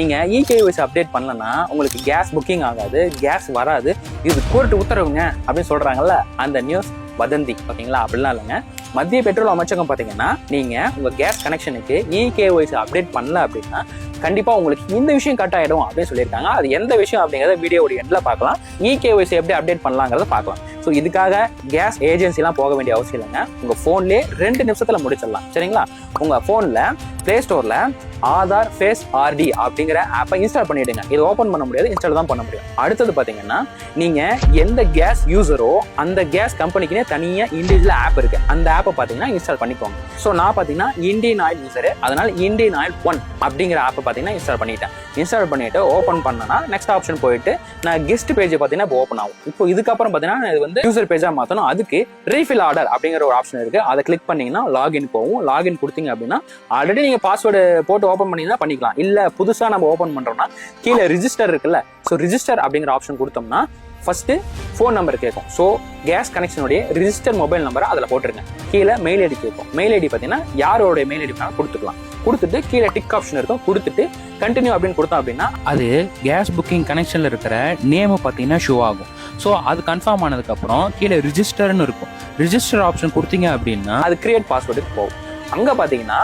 நீங்க eKYC update பண்ணலன்னா உங்களுக்கு கேஸ் புக்கிங் ஆகாது, கேஸ் வராது, இது கோர்ட் உத்தரவுங்க அப்படின்னு சொல்றாங்கல்ல, அந்த நியூஸ் வதந்தி. ஓகேங்களா? அப்படிலாம் இல்லைங்க. மத்திய பெட்ரோல் அமைச்சகம் பாத்தீங்கன்னா நீங்க உங்க கேஸ் கனெக்ஷனுக்கு இகேஒய்சி அப்டேட் பண்ணல அப்படின்னா கண்டிப்பா உங்களுக்கு இந்த விஷயம் கட் ஆயிடும் அப்படின்னு சொல்லியிருக்காங்க. அது எந்த விஷயம் அப்படிங்கறத வீடியோட எண்ட்ல பார்க்கலாம். இகேஒய்சி எப்படி அப்டேட் பண்ணலாங்கிறத பார்க்கலாம். ஸோ இதுக்காக கேஸ் ஏஜென்சிலாம் போக வேண்டிய அவசியம் இல்லைங்க. உங்க போன்லேயே 2 நிமிஷத்துல முடிச்சிடலாம். சரிங்களா? உங்க போன்ல பிளே ஸ்டோர்ல ஆதார் ஃபேஸ் ஆர்டி அப்படிங்கிற ஆப்பை இன்ஸ்டால் பண்ணிடுங்க. இது ஓப்பன் பண்ண முடியாது, இன்ஸ்டால் தான் பண்ண முடியும். அடுத்தது பாத்தீங்கன்னா நீங்க எந்த கேஸ் யூசரோ அந்த கேஸ் கம்பெனிக்குனே தனியா இண்டிவிஜுவல் ஆப் இருக்கு. அந்த ஆப்பை பாத்தீங்கன்னா இன்ஸ்டால் பண்ணிக்கோங்க. ஸோ நான் பாத்தீங்கன்னா இந்தியன் ஆயில் யூசரு, அதனால இந்தியன் ஆயில் 1 அப்படிங்கிற ஆப்பை பாத்தீங்கன்னா இன்ஸ்டால் பண்ணிட்டேன். இன்ஸ்டால் பண்ணிட்டு ஓப்பன் பண்ணனா நெக்ஸ்ட் ஆப்ஷன் போயிட்டு நான் கெஸ்ட் பேஜ் பாத்தீங்கன்னா இப்போ ஓப்பன் ஆகும். இப்போ இதுக்கப்புறம் பாத்தீங்கன்னா இது வந்து யூசர் பேஜா மாத்தணும். அதுக்கு ரீஃபில் ஆர்டர் அப்படிங்கிற ஒரு ஆப்ஷன் இருக்கு. அதை கிளிக் பண்ணீங்கன்னா லாகின் போகும். லாகின் கொடுத்தீங்க அப்படின்னா ஆல்ரெடி நீங்க பாஸ்வேர்டு போட்டு ஓப்பன் பண்ணீங்கன்னா பண்ணிக்கலாம். இல்ல புதுசா நம்ம ஓப்பன் பண்றோம்னா கீழே ரிஜிஸ்டர் இருக்குல்ல, ஸோ ரிஜிஸ்டர் அப்படிங்கிற ஆப்ஷன் கொடுத்தோம்னா ஃபர்ஸ்ட் ஃபோன் நம்பர் கேட்கும். ஸோ கேஸ் கனெக்ஷனுடைய ரிஜிஸ்டர் மொபைல் நம்பரை அதில் போட்டுருங்க. கீழே மெயில் ஐடி கேட்கும். மெயில் ஐடி பார்த்தீங்கன்னா யாரோடைய மெயில் ஐடி வேணாலும் கொடுத்துக்கலாம். கொடுத்துட்டு கீழே டிக் ஆப்ஷன் இருக்கும். கொடுத்துட்டு கண்டினியூ அப்படின்னு கொடுத்தோம் அப்படின்னா அது கேஸ் புக்கிங் கனெக்ஷனில் இருக்கிற நேம் பார்த்தீங்கன்னா ஷோ ஆகும். ஸோ அது கன்ஃபார்ம் ஆனதுக்கப்புறம் கீழே ரிஜிஸ்டர்னு இருக்கும். ரிஜிஸ்டர் ஆப்ஷன் கொடுத்தீங்க அப்படின்னா அது கிரியேட் பாஸ்வேர்டுக்கு போகும். அங்கே பார்த்தீங்கன்னா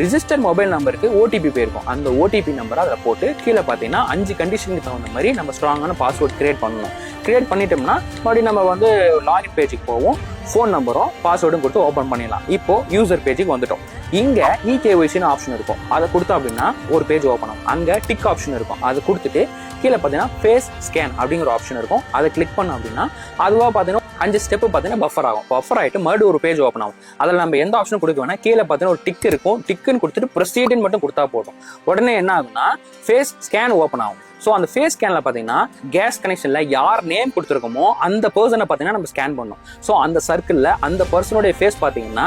ரிஜிஸ்டர் மொபைல் நம்பருக்கு ஓடிபி போயிருக்கும். அந்த ஓடிபி நம்பரை அதில் போட்டு கீழே பார்த்தீங்கன்னா 5 கண்டிஷனுக்கு தகுந்த மாதிரி நம்ம ஸ்ட்ராங்கான பாஸ்வேர்ட் கிரியேட் பண்ணணும். கிரியேட் பண்ணிட்டோம்னா மறுபடியும் நம்ம வந்து லாகின் பேஜுக்கு போவோம். ஃபோன் நம்பரும் பாஸ்வேர்டும் கொடுத்து ஓப்பன் பண்ணிடலாம். இப்போ யூசர் பேஜுக்கு வந்துட்டோம். இங்க இகேஒய்சின்னு ஆப்ஷன் இருக்கும். அதை கொடுத்தோம் அப்படின்னா ஒரு பேஜ் ஓப்பன் ஆகும். அங்கே டிக் ஆப்ஷன் இருக்கும். அதை கொடுத்துட்டு கீழே பார்த்தீங்கன்னா ஃபேஸ் ஸ்கேன் அப்படிங்கிற ஆப்ஷன் இருக்கும். அதை கிளிக் பண்ணோம் அப்படின்னா அதுவாக பார்த்தீங்கன்னா 5 ஸ்டெப் பார்த்தீங்கன்னா பஃபர் ஆகும். பஃபர் ஆகிட்டு மறுபடியும் ஒரு பேஜ் ஓப்பன் ஆகும். அதில் நம்ம எந்த ஆப்ஷனும் கொடுக்க வேணா, கீழே பார்த்தீங்கன்னா ஒரு டிக் இருக்கும். டிக்குன்னு கொடுத்துட்டு ப்ரொசீடுன்னு மட்டும் கொடுத்தா போதும். உடனே என்ன ஆகும்னா ஃபேஸ் ஸ்கேன் ஓப்பன் ஆகும். ஸோ அந்த ஃபேஸ் ஸ்கேன்ல பார்த்தீங்கன்னா கேஸ் கனெக்ஷன்ல யார் நேம் கொடுத்துருக்கோமோ அந்த பர்சனை பார்த்தீங்கன்னா நம்ம ஸ்கேன் பண்ணணும். ஸோ அந்த சர்க்கிளில் அந்த பர்சனுடைய ஃபேஸ் பார்த்தீங்கன்னா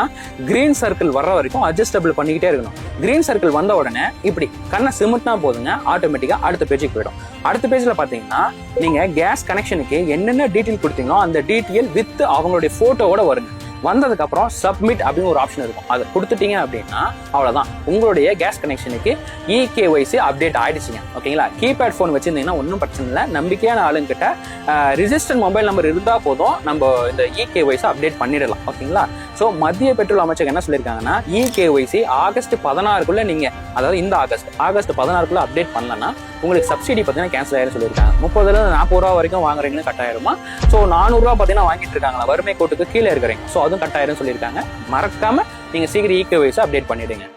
கிரீன் சர்க்கிள் வர்ற வரைக்கும் அட்ஜஸ்டபிள் பண்ணிக்கிட்டே இருக்கணும். கிரீன் சர்க்கிள் வந்த உடனே இப்படி கண்ணை சிமிட்னா போதுங்க, ஆட்டோமேட்டிக்காக அடுத்த பேஜுக்கு போயிடும். அடுத்த பேஜில் பார்த்தீங்கன்னா நீங்கள் கேஸ் கனெக்ஷனுக்கு என்னென்ன டீட்டெயில் கொடுத்தீங்களோ அந்த டீட்டெயில் வித் அவங்களுடைய ஃபோட்டோவோட வருங்க. வந்ததுக்கு அப்புறம் சப்மிட் அப்படின்னு ஒரு ஆப்ஷன் இருக்கும். அதை கொடுத்துட்டீங்க அப்படின்னா அவ்வளவுதான், உங்களுடைய கேஸ் கனெக்ஷனுக்கு இகேஒய்சி அப்டேட் ஆயிடுச்சுங்க. ஓகேங்களா? கீபேட் ஃபோன் வச்சிருந்தீங்கன்னா ஒன்றும் பிரச்சனை இல்லை. நம்பிக்கையான ஆளுங்கிட்ட ரிஜிஸ்டர் மொபைல் நம்பர் இருந்தா போதும், நம்ம இந்த இகேஒய்சி அப்டேட் பண்ணிடலாம். ஓகேங்களா? ஸோ மத்திய பெட்ரோல் அமைச்சகம் என்ன சொல்லியிருக்காங்கன்னா இகேஒய்சி ஆகஸ்ட் 16க்குள்ள நீங்க, அதாவது இந்த ஆகஸ்ட் 16க்குள்ள அப்டேட் பண்ணலன்னா உங்களுக்கு சப்சிடி பார்த்தீங்கன்னா கேன்சல் ஆயிரும் சொல்லியிருக்காங்க. 30-40 ரூபா வரைக்கும் வாங்குறீங்கன்னு கட்டாயிருமா. ஸோ 400 ரூபா பார்த்தீங்கன்னா வாங்கிட்டு இருக்காங்களா, வறுமை கோட்டுக்கு கீழே இருக்கிறீங்க. ஸோ அதுவும் கட்டாயிரம் சொல்லியிருக்காங்க. மறக்காம நீங்க சீக்கிரம் இகேஒய்சி அப்டேட் பண்ணிடுங்க.